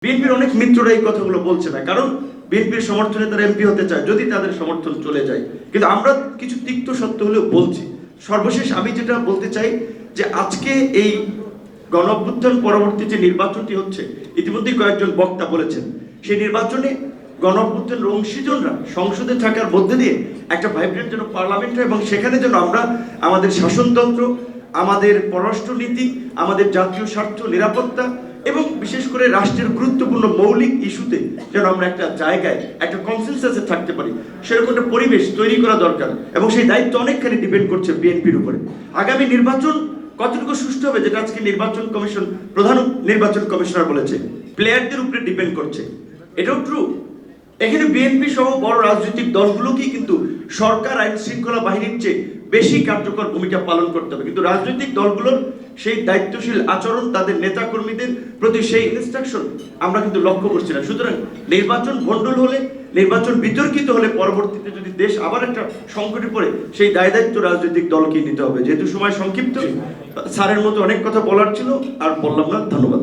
বিএনপির অনেক মিত্ররা এই কথাগুলো বলছে না, কারণ বিএনপির সমর্থনে তারা এমপি হতে চায় যদি তাদের সমর্থন চলে যায়। কিন্তু আমরা কিছু তিক্ত সত্য হলেও বলছি। সর্বশেষ আমি যেটা বলতে চাই যে আজকে এই গণঅভ্যুত্থান পরবর্তী যে নির্বাচনটি হচ্ছে, ইতিমধ্যে কয়েকজন বক্তা বলেছেন, সেই নির্বাচনে গণঅভ্যুত্থানের অংশীজনরা সংসদে থাকার মধ্যে দিয়ে একটা ভাইব্রেন্ট যেন পার্লামেন্ট হয়, এবং সেখানে যেন আমরা আমাদের শাসনতন্ত্র, আমাদের পররাষ্ট্রনীতি, আমাদের জাতীয় স্বার্থ, নিরাপত্তা এবং বিশেষ করে রাষ্ট্রের গুরুত্বপূর্ণ মৌলিক ইস্যুতে যেন আমরা একটা জায়গায় একটা কনসেনসাসে থাকতে পারি, সেরকম একটা পরিবেশ তৈরি করা দরকার। এবং সেই দায়িত্ব অনেকখানি ডিপেন্ড করছে বিএনপির উপরে। আগামী নির্বাচন কতটুকু সুষ্ঠু হবে, যেটা আজকে নির্বাচন কমিশন, প্রধান নির্বাচন কমিশনার বলেছে, প্লেয়ারদের উপরে ডিপেন্ড করছে। এটাও ট্রু। এখানে বিএনপি সহ বড় রাজনৈতিক দলগুলোকেই কিন্তু সরকার আইন শৃঙ্খলা বাহিনীর চেয়ে বেশি কার্যকর ভূমিকা পালন করতে হবে, কিন্তু রাজনৈতিক দলগুলোর সেই দায়িত্বশীল আচরণ, তাদের নেতা কর্মীদের প্রতি সেই ইনস্ট্রাকশন আমরা কিন্তু লক্ষ্য করছি না। সুতরাং নির্বাচন ভণ্ডুল হলে, নির্বাচন বিতর্কিত হলে, পরবর্তীতে যদি দেশ আবার একটা সংকটে পড়ে, সেই দায় দায়িত্ব রাজনৈতিক দলকেই নিতে হবে। যেহেতু সময় সংক্ষিপ্ত, স্যারের মতো অনেক কথা বলার ছিল, আর বললাম না। ধন্যবাদ।